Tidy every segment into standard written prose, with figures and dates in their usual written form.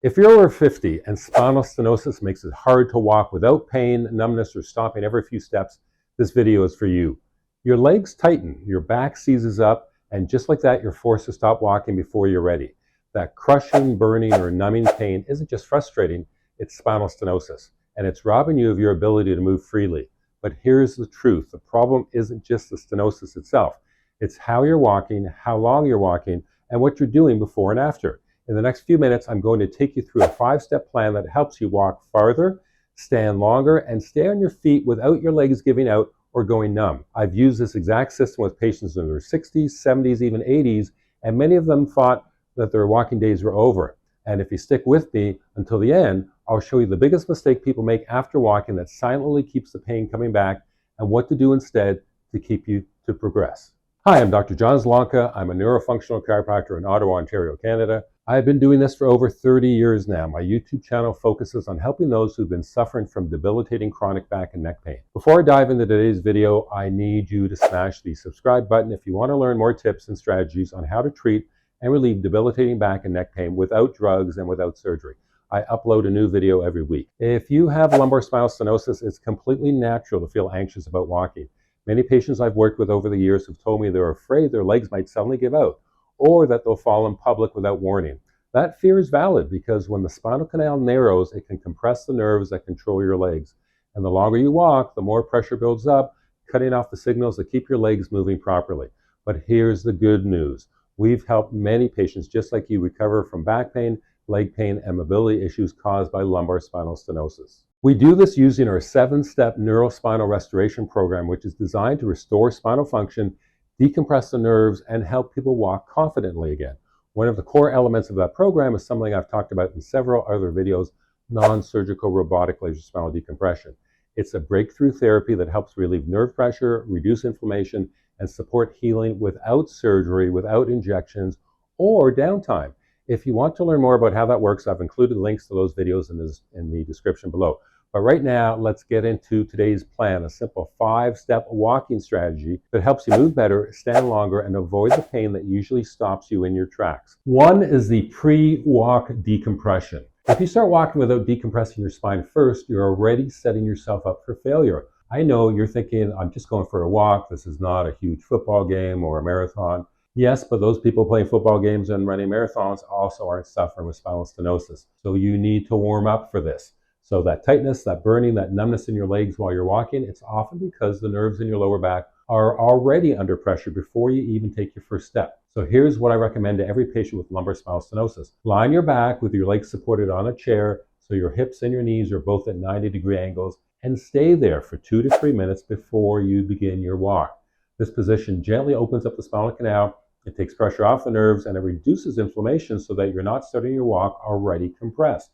If you're over 50 and spinal stenosis makes it hard to walk without pain, numbness, or stopping every few steps, this video is for you. Your legs tighten, your back seizes up, and just like that, you're forced to stop walking before you're ready. That crushing, burning, or numbing pain isn't just frustrating, it's spinal stenosis, and it's robbing you of your ability to move freely. But here's the truth. The problem isn't just the stenosis itself. It's how you're walking, how long you're walking, and what you're doing before and after. In the next few minutes, I'm going to take you through a 5-step plan that helps you walk farther, stand longer, and stay on your feet without your legs giving out or going numb. I've used this exact system with patients in their 60s, 70s, even 80s, and many of them thought that their walking days were over. And if you stick with me until the end, I'll show you the biggest mistake people make after walking that silently keeps the pain coming back and what to do instead to keep you to progress. Hi, I'm Dr. Zielonka. I'm a neurofunctional chiropractor in Ottawa, Ontario, Canada. I've been doing this for over 30 years now. My YouTube channel focuses on helping those who've been suffering from debilitating chronic back and neck pain. Before I dive into today's video, I need you to smash the subscribe button if you want to learn more tips and strategies on how to treat and relieve debilitating back and neck pain without drugs and without surgery. I upload a new video every week. If you have lumbar spinal stenosis, it's completely natural to feel anxious about walking. Many patients I've worked with over the years have told me they're afraid their legs might suddenly give out, or that they'll fall in public without warning. That fear is valid because when the spinal canal narrows, it can compress the nerves that control your legs. And the longer you walk, the more pressure builds up, cutting off the signals that keep your legs moving properly. But here's the good news. We've helped many patients just like you recover from back pain, leg pain, and mobility issues caused by lumbar spinal stenosis. We do this using our 7-step neurospinal restoration program, which is designed to restore spinal function, decompress the nerves, and help people walk confidently again. One of the core elements of that program is something I've talked about in several other videos, non-surgical robotic laser spinal decompression. It's a breakthrough therapy that helps relieve nerve pressure, reduce inflammation, and support healing without surgery, without injections, or downtime. If you want to learn more about how that works, I've included links to those videos in the description below. But right now, let's get into today's plan, a simple 5-step walking strategy that helps you move better, stand longer, and avoid the pain that usually stops you in your tracks. One is the pre-walk decompression. If you start walking without decompressing your spine first, you're already setting yourself up for failure. I know you're thinking, I'm just going for a walk. This is not a huge football game or a marathon. Yes, but those people playing football games and running marathons also aren't suffering with spinal stenosis. So you need to warm up for this. So that tightness, that burning, that numbness in your legs while you're walking, it's often because the nerves in your lower back are already under pressure before you even take your first step. So here's what I recommend to every patient with lumbar spinal stenosis. Lie on your back with your legs supported on a chair so your hips and your knees are both at 90-degree angles, and stay there for 2 to 3 minutes before you begin your walk. This position gently opens up the spinal canal, it takes pressure off the nerves, and it reduces inflammation so that you're not starting your walk already compressed.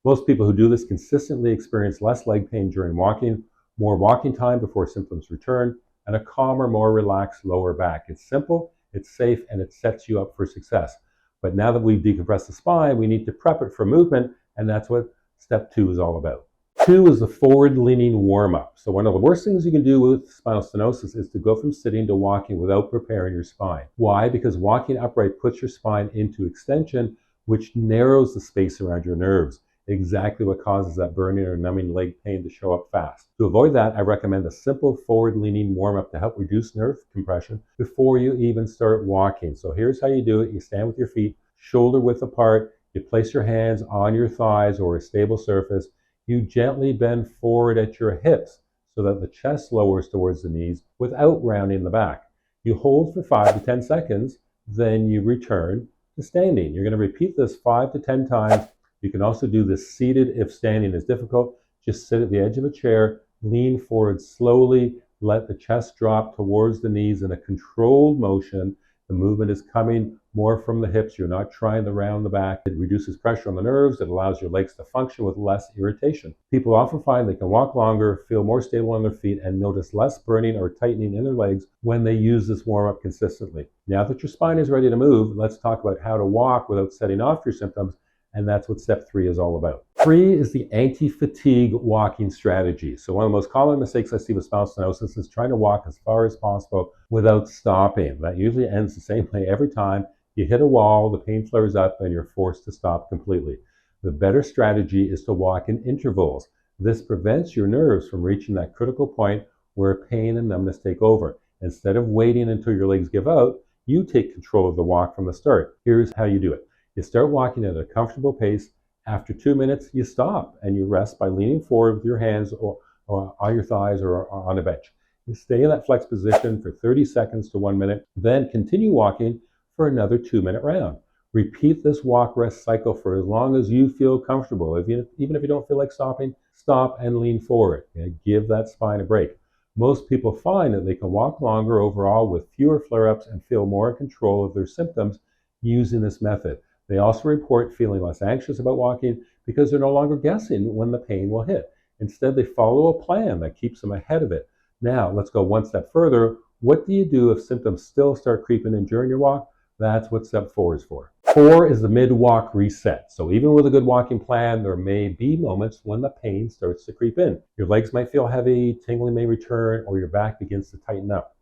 Most people who do this consistently experience less leg pain during walking, more walking time before symptoms return, and a calmer, more relaxed lower back. It's simple, it's safe, and it sets you up for success. But now that we've decompressed the spine, we need to prep it for movement, and that's what step 2 is all about. 2 is the forward-leaning warm-up. So one of the worst things you can do with spinal stenosis is to go from sitting to walking without preparing your spine. Why? Because walking upright puts your spine into extension, which narrows the space around your nerves. Exactly what causes that burning or numbing leg pain to show up fast. To avoid that, I recommend a simple forward-leaning warm-up to help reduce nerve compression before you even start walking. So here's how you do it. You stand with your feet shoulder width apart. You place your hands on your thighs or a stable surface. You gently bend forward at your hips so that the chest lowers towards the knees without rounding the back. You hold for 5 to 10 seconds, then you return to standing. You're going to repeat this 5 to 10 times. You can also do this seated if standing is difficult. Just sit at the edge of a chair, lean forward slowly, let the chest drop towards the knees in a controlled motion. The movement is coming more from the hips. You're not trying to round the back. It reduces pressure on the nerves. It allows your legs to function with less irritation. People often find they can walk longer, feel more stable on their feet, and notice less burning or tightening in their legs when they use this warm-up consistently. Now that your spine is ready to move, let's talk about how to walk without setting off your symptoms. And that's what step 3 is all about. 3 is the anti-fatigue walking strategy. So one of the most common mistakes I see with spinal stenosis is trying to walk as far as possible without stopping. That usually ends the same way every time. You hit a wall, the pain flares up, and you're forced to stop completely. The better strategy is to walk in intervals. This prevents your nerves from reaching that critical point where pain and numbness take over. Instead of waiting until your legs give out, you take control of the walk from the start. Here's how you do it. You start walking at a comfortable pace. After 2 minutes, you stop and you rest by leaning forward with your hands or on your thighs or on a bench. You stay in that flex position for 30 seconds to 1 minute, then continue walking for another 2-minute round. Repeat this walk rest cycle for as long as you feel comfortable. Even if you don't feel like stopping, stop and lean forward. Give that spine a break. Most people find that they can walk longer overall with fewer flare-ups and feel more in control of their symptoms using this method. They also report feeling less anxious about walking because they're no longer guessing when the pain will hit. Instead, they follow a plan that keeps them ahead of it. Now, let's go one step further. What do you do if symptoms still start creeping in during your walk? That's what step 4 is for. 4 is the mid-walk reset. So even with a good walking plan, there may be moments when the pain starts to creep in. Your legs might feel heavy, tingling may return, or your back begins to tighten up.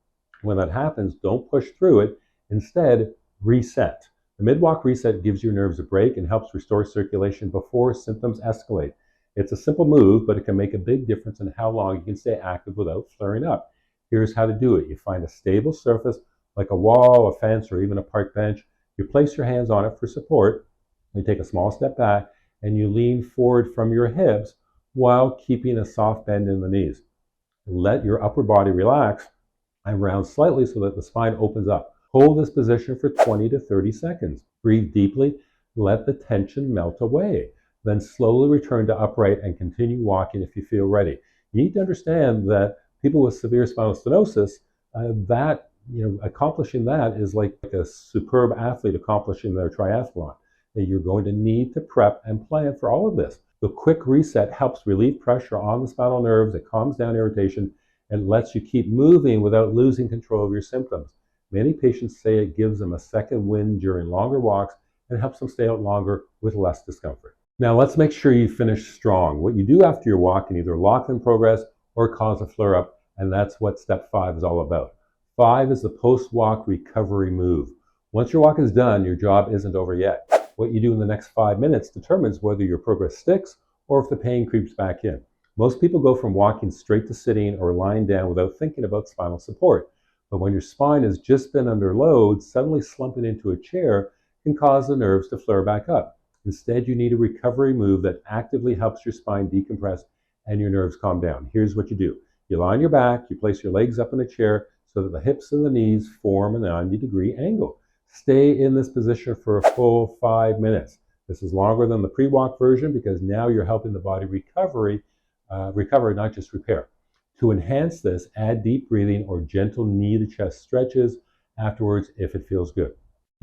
When that happens, don't push through it. Instead, reset. The mid-walk reset gives your nerves a break and helps restore circulation before symptoms escalate. It's a simple move, but it can make a big difference in how long you can stay active without flaring up. Here's how to do it. You find a stable surface like a wall, a fence, or even a park bench. You place your hands on it for support. You take a small step back and you lean forward from your hips while keeping a soft bend in the knees. Let your upper body relax and round slightly so that the spine opens up. Hold this position for 20 to 30 seconds. Breathe deeply. Let the tension melt away. Then slowly return to upright and continue walking if you feel ready. You need to understand that people with severe spinal stenosis, accomplishing that is like a superb athlete accomplishing their triathlon. And you're going to need to prep and plan for all of this. The quick reset helps relieve pressure on the spinal nerves. It calms down irritation and lets you keep moving without losing control of your symptoms. Many patients say it gives them a second wind during longer walks and helps them stay out longer with less discomfort. Now let's make sure you finish strong. What you do after your walk can either lock in progress or cause a flare-up, and that's what step 5 is all about. 5 is the post-walk recovery move. Once your walk is done, your job isn't over yet. What you do in the next 5 minutes determines whether your progress sticks or if the pain creeps back in. Most people go from walking straight to sitting or lying down without thinking about spinal support. But when your spine has just been under load, suddenly slumping into a chair can cause the nerves to flare back up. Instead, you need a recovery move that actively helps your spine decompress and your nerves calm down. Here's what you do. You lie on your back, you place your legs up in a chair so that the hips and the knees form a 90-degree angle. Stay in this position for a full 5 minutes. This is longer than the pre-walk version because now you're helping the body recover, not just repair. To enhance this, add deep breathing or gentle knee-to-chest stretches afterwards if it feels good.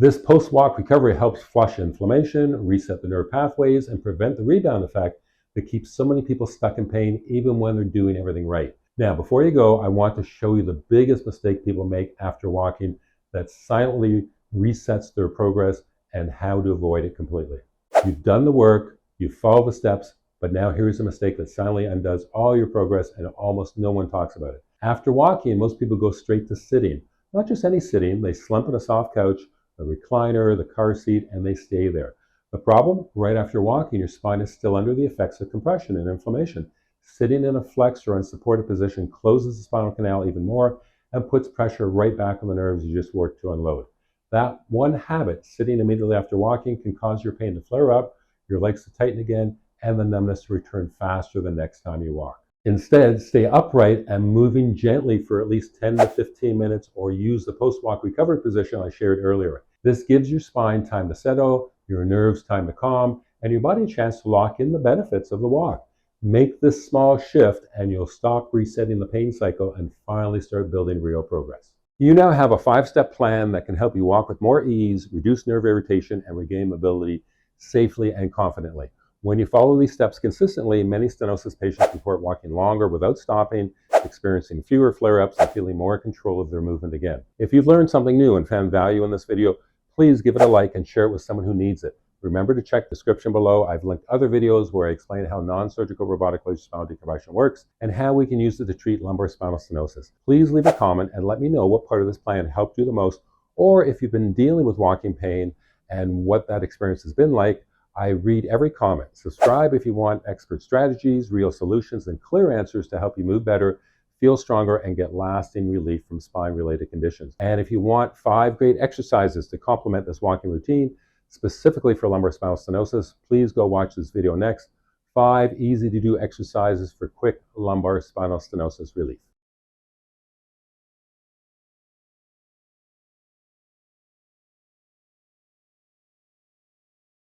This post-walk recovery helps flush inflammation, reset the nerve pathways, and prevent the rebound effect that keeps so many people stuck in pain even when they're doing everything right. Now, before you go, I want to show you the biggest mistake people make after walking that silently resets their progress and how to avoid it completely. You've done the work, you've followed the steps, but now here's a mistake that silently undoes all your progress and almost no one talks about it. After walking, most people go straight to sitting. Not just any sitting, they slump on a soft couch, the recliner, the car seat, and they stay there. The problem? Right after walking, your spine is still under the effects of compression and inflammation. Sitting in a flexed or unsupported position closes the spinal canal even more and puts pressure right back on the nerves you just worked to unload. That one habit, sitting immediately after walking, can cause your pain to flare up, your legs to tighten again, and the numbness to return faster the next time you walk. Instead, stay upright and moving gently for at least 10 to 15 minutes or use the post-walk recovery position I shared earlier. This gives your spine time to settle, your nerves time to calm, and your body a chance to lock in the benefits of the walk. Make this small shift and you'll stop resetting the pain cycle and finally start building real progress. You now have a 5-step plan that can help you walk with more ease, reduce nerve irritation, and regain mobility safely and confidently. When you follow these steps consistently, many stenosis patients report walking longer without stopping, experiencing fewer flare-ups, and feeling more in control of their movement again. If you've learned something new and found value in this video, please give it a like and share it with someone who needs it. Remember to check the description below. I've linked other videos where I explain how non-surgical robotic laser spinal decompression works and how we can use it to treat lumbar spinal stenosis. Please leave a comment and let me know what part of this plan helped you the most, or if you've been dealing with walking pain and what that experience has been like. I read every comment. Subscribe if you want expert strategies, real solutions, and clear answers to help you move better, feel stronger, and get lasting relief from spine-related conditions. And if you want 5 great exercises to complement this walking routine, specifically for lumbar spinal stenosis, please go watch this video next. 5 easy-to-do exercises for quick lumbar spinal stenosis relief.